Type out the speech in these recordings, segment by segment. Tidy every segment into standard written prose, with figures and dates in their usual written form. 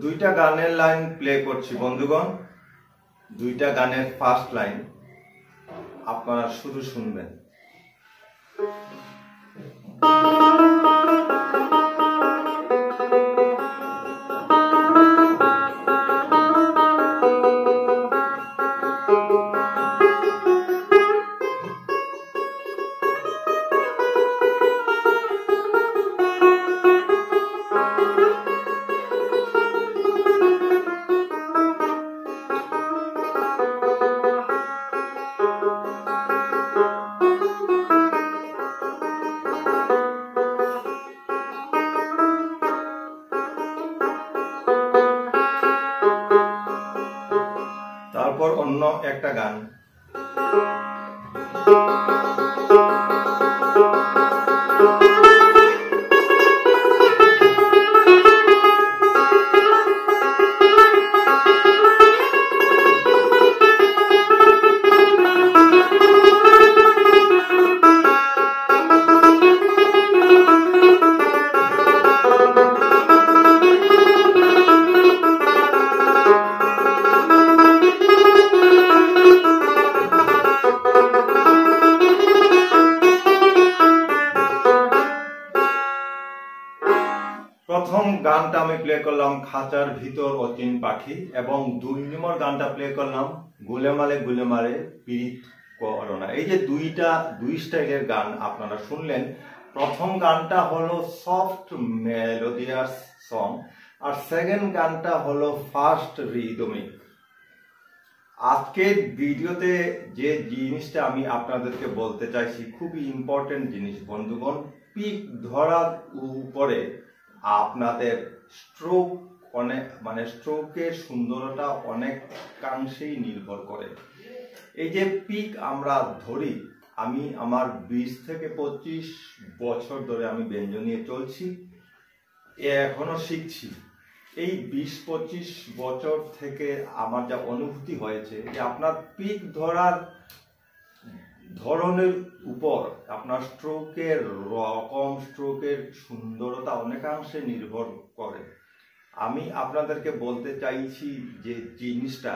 দুইটা গানের line play করছি বন্ধুগণ। দুইটা গানের ফার্স্ট লাইন আপনারা শুধু শুনবেন। তারপর অন্য একটা গান। প্রথম গানটা আমি প্লে করলাম খাঁচার ভিতর অচিন পাখি, এবং 2 নম্বর গানটা প্লে করলাম গুলেমালে গুলেমালে পীড়িত করোনা। এই যে দুই স্টাইলের গান আপনারা শুনলেন। প্রথম গানটা হলো সফট মেলোডিয়াস সং, আর সেকেন্ড গানটা হলো ফাস্ট রিদমিক। আজকের ভিডিওতে যে জিনিসটা আমি আপনাদেরকে বলতে চাইছি খুবই ইম্পর্টেন্ট জিনিস বন্ধুগণ। পিক ধরার উপরে আপনাদের স্ট্রোক স্ট্রোকের সুন্দরতা অনেকাংশেই নির্ভর করে। এই যে পিক আমরা ধরি, আমি আমার 20 থেকে 25 বছর ধরে আমি ব্যঞ্জন নিয়ে চলছি, এখনো শিখছি। এই 20-25 বছর থেকে আমার যা অনুভূতি হয়েছে যে আপনার পিক ধরার ধরনের উপর আপনার স্ট্রোকের রকম, স্ট্রোকের সুন্দরতা অনেকাংশে নির্ভর করে। আমি আপনাদেরকে বলতে চাইছি যে জিনিসটা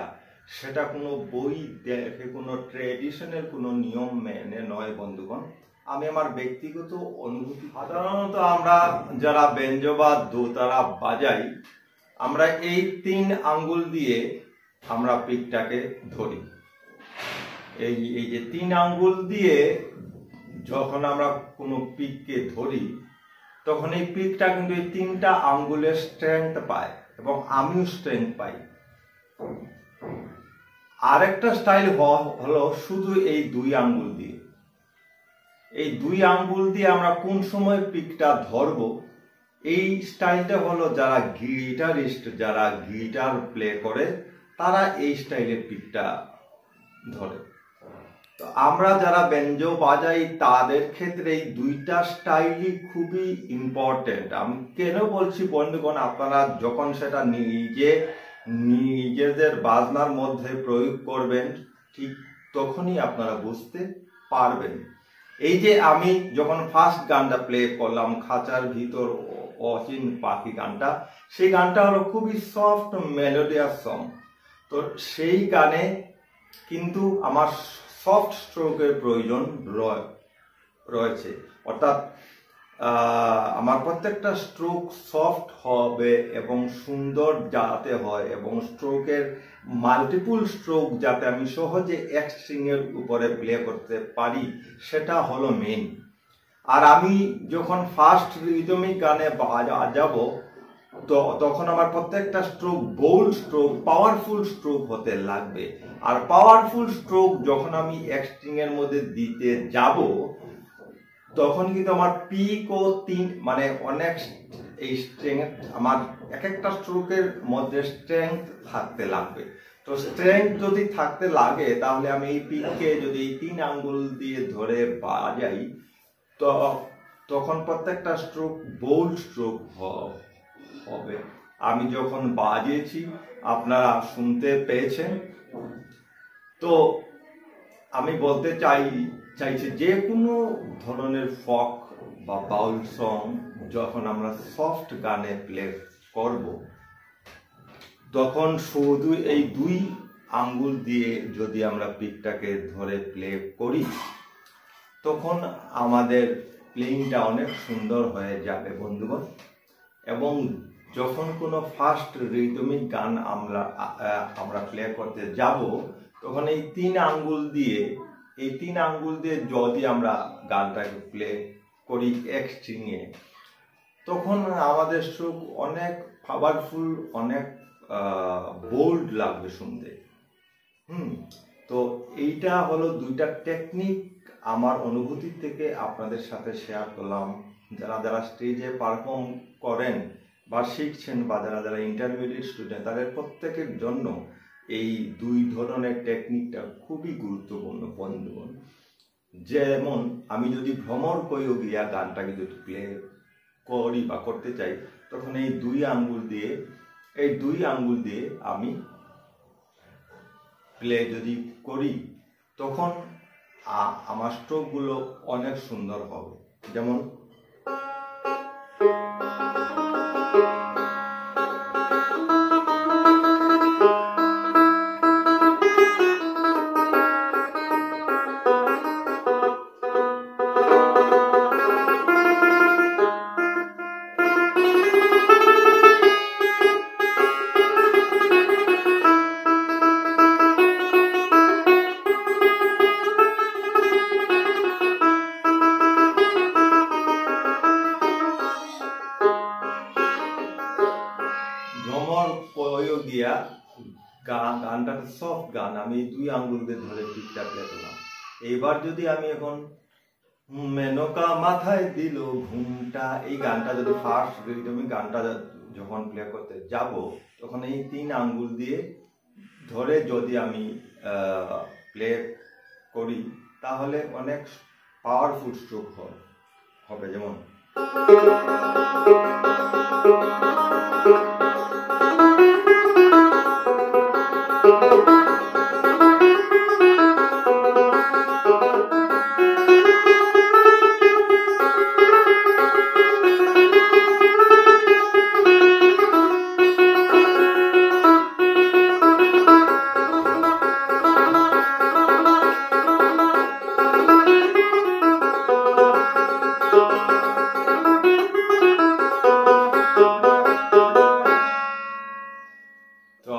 সেটা কোনো বই দেখে, কোনো ট্রেডিশনের কোনো নিয়ম মেনে নয় বন্ধুগণ। আমি আমার ব্যক্তিগত অনুভূতি, সাধারণত আমরা যারা বেঞ্জো বা দোতারা বাজাই, আমরা এই 3 আঙ্গুল দিয়ে আমরা পিকটাকে ধরি। এই যে 3 আঙ্গুল দিয়ে যখন আমরা কোনো পিককে ধরি, তখন এই পিকটা কিন্তু এই 3টা আঙ্গুলের স্ট্রেংথ পায়, এবং আমিও স্ট্রেংথ পাই। আরেকটা স্টাইল হলো শুধু এই 2 আঙ্গুল দিয়ে। এই 2 আঙ্গুল দিয়ে আমরা কোন সময় পিকটা ধরবো, এই স্টাইলটা হলো যারা গিটারিস্ট, যারা গিটার প্লে করে, তারা এই স্টাইলের পিকটা ধরে। তো আমরা যারা বেঞ্জো বাজাই তাদের ক্ষেত্রে এই 2টা স্টাইলই খুবই ইম্পর্টেন্ট। আমি কেন বলছি বন্ধুগণ, আপনারা যখন সেটা নিজেদের বাজনার মধ্যে প্রয়োগ করবেন, ঠিক তখনই আপনারা বুঝতে পারবেন। এই যে আমি যখন ফার্স্ট গানটা প্লে করলাম খাঁচার ভিতর অচিন পাখি গানটা, সেই গানটা হলো খুবই সফট মেলোডিয়াস সং। তো সেই গানে কিন্তু আমার সফট স্ট্রোকের প্রয়োজন রয়েছে, অর্থাৎ আমার প্রত্যেকটা স্ট্রোক সফট হবে এবং সুন্দর যাতে হয়, এবং স্ট্রোকের মাল্টিপুল স্ট্রোক যাতে আমি সহজে এক স্ট্রিংয়ের উপরে প্লে করতে পারি, সেটা হলো মেইন। আর আমি যখন ফার্স্ট রিদমিক গানে বাজাবো, তো তখন আমার প্রত্যেকটা stroke bold stroke, powerful stroke হতে লাগবে। আর পাওয়ারফুল স্ট্রোক যখন আমি এক স্ট্রিং এর মধ্যে দিতে যাব, তখন কিন্তু আমার পিক ও 3 অনেক এই স্ট্রেংথ, আমার এক একটা স্ট্রোকের মধ্যে স্ট্রেংথ থাকতে লাগবে। তো স্ট্রেংথ যদি থাকতে লাগে, তাহলে আমি এই পিককে যদি এই 3 আঙ্গুল দিয়ে ধরে বাজাই, তো তখন প্রত্যেকটা স্ট্রোক বোল্ড স্ট্রোক হবে। আমি যখন বাজিয়েছি আপনারা শুনতে পেয়েছেন। তো আমি বলতে চাইছি যে কোনো ধরনের ফক বা বাউল সং যখন আমরা সফট গানে প্লে করব, তখন শুধু এই 2 আঙ্গুল দিয়ে যদি আমরা পিকটাকে ধরে প্লে করি তখন আমাদের প্লেইংটা অনেক সুন্দর হয়ে যাবে বন্ধুগণ। এবং যখন কোনো ফাস্ট রিদমিক গান আমরা প্লে করতে যাব তখন এই 3 আঙ্গুল দিয়ে যদি আমরা গানটাকে প্লে করি এক স্ট্রিংয়ে তখন আমাদের স্ট্রোক অনেক পাওয়ারফুল, অনেক বোল্ড লাগবে শুনতে। তো এইটা হলো 2টা টেকনিক আমার অনুভূতি থেকে আপনাদের সাথে শেয়ার করলাম। যারা স্টেজে পারফর্ম করেন বা শিখছেন বা যারা ইন্টারমিডিয়েট স্টুডেন্ট তাদের প্রত্যেকের জন্য এই 2 ধরনের টেকনিকটা খুবই গুরুত্বপূর্ণ বন্ধুগণ। যেমন আমি যদি ভ্রমর কইও গিয়া গানটাকে যদি প্লে করি বা করতে চাই তখন এই 2 আঙ্গুল দিয়ে আমি প্লে যদি করি তখন আমার স্ট্রোকগুলো অনেক সুন্দর হবে। যেমন ভ্রমর কইও গিয়া গানটা সফট গান আমি 2 আঙ্গুল দিয়ে ধরে পিকটা প্লে করলাম। এইবার যদি আমি এখন মেনকা মাথায় দিল ঘুমটা এই গানটা যদি ফার্স্ট রিদমিক গানটা যখন প্লে করতে যাব তখন এই 3 আঙ্গুল দিয়ে ধরে যদি আমি প্লে করি তাহলে অনেক পাওয়ারফুল স্ট্রোক হবে। যেমন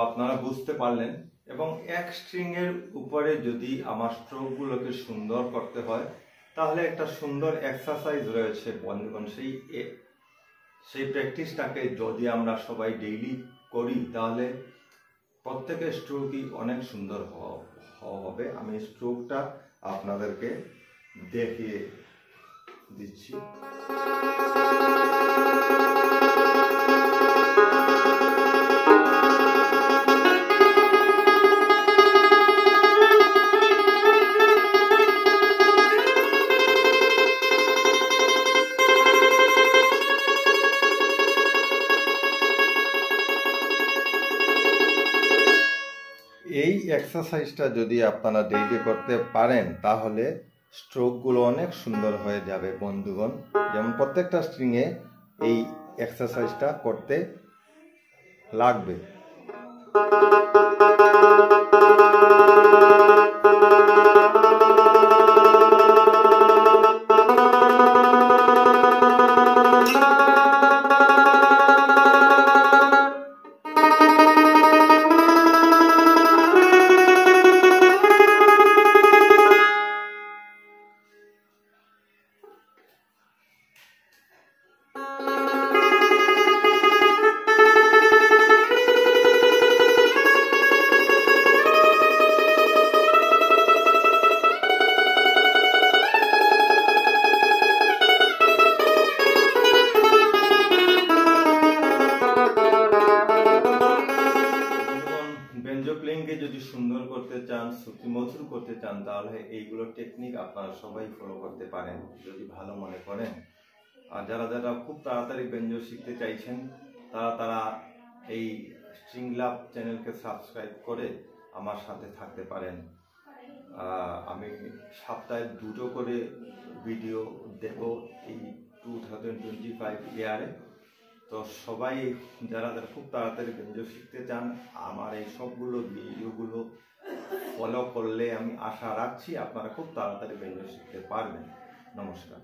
আপনারা বুঝতে পারলেন। এবং এক স্ট্রিং এর উপরে যদি আমার স্ট্রোকগুলোকে সুন্দর করতে হয় তাহলে একটা সুন্দর এক্সারসাইজ রয়েছে বন্ধুগণ। সেই প্র্যাকটিসটাকে যদি আমরা সবাই ডেইলি করি তাহলে প্রত্যেকের স্ট্রোকই অনেক সুন্দর হবে। আমি স্ট্রোকটা আপনাদেরকে দেখিয়ে দিচ্ছি। এই এক্সারসাইজটা যদি আপনারা ডেইলি করতে পারেন তাহলে স্ট্রোকগুলো অনেক সুন্দর হয়ে যাবে বন্ধুগণ। যেমন প্রত্যেকটা স্ট্রিংয়ে এই এক্সারসাইজটা করতে লাগবে। যদি সুন্দর করতে চান, শ্রুতিমধুর করতে চান তাহলে এইগুলো টেকনিক আপনারা সবাই ফলো করতে পারেন যদি ভালো মনে করেন। আর যারা খুব তাড়াতাড়ি ব্যঞ্জন শিখতে চাইছেন তারা এই স্ট্রিং লাভ চ্যানেলকে সাবস্ক্রাইব করে আমার সাথে থাকতে পারেন। আমি সপ্তাহে 2টো করে ভিডিও দেব এই 2025 ইয়ারে। তো সবাই যারা যারা খুব তাড়াতাড়ি ব্যঞ্জন শিখতে চান, আমার এই সবগুলো ভিডিওগুলো ফলো করলে আমি আশা রাখছি আপনারা খুব তাড়াতাড়ি ব্যঞ্জন শিখতে পারবেন। নমস্কার।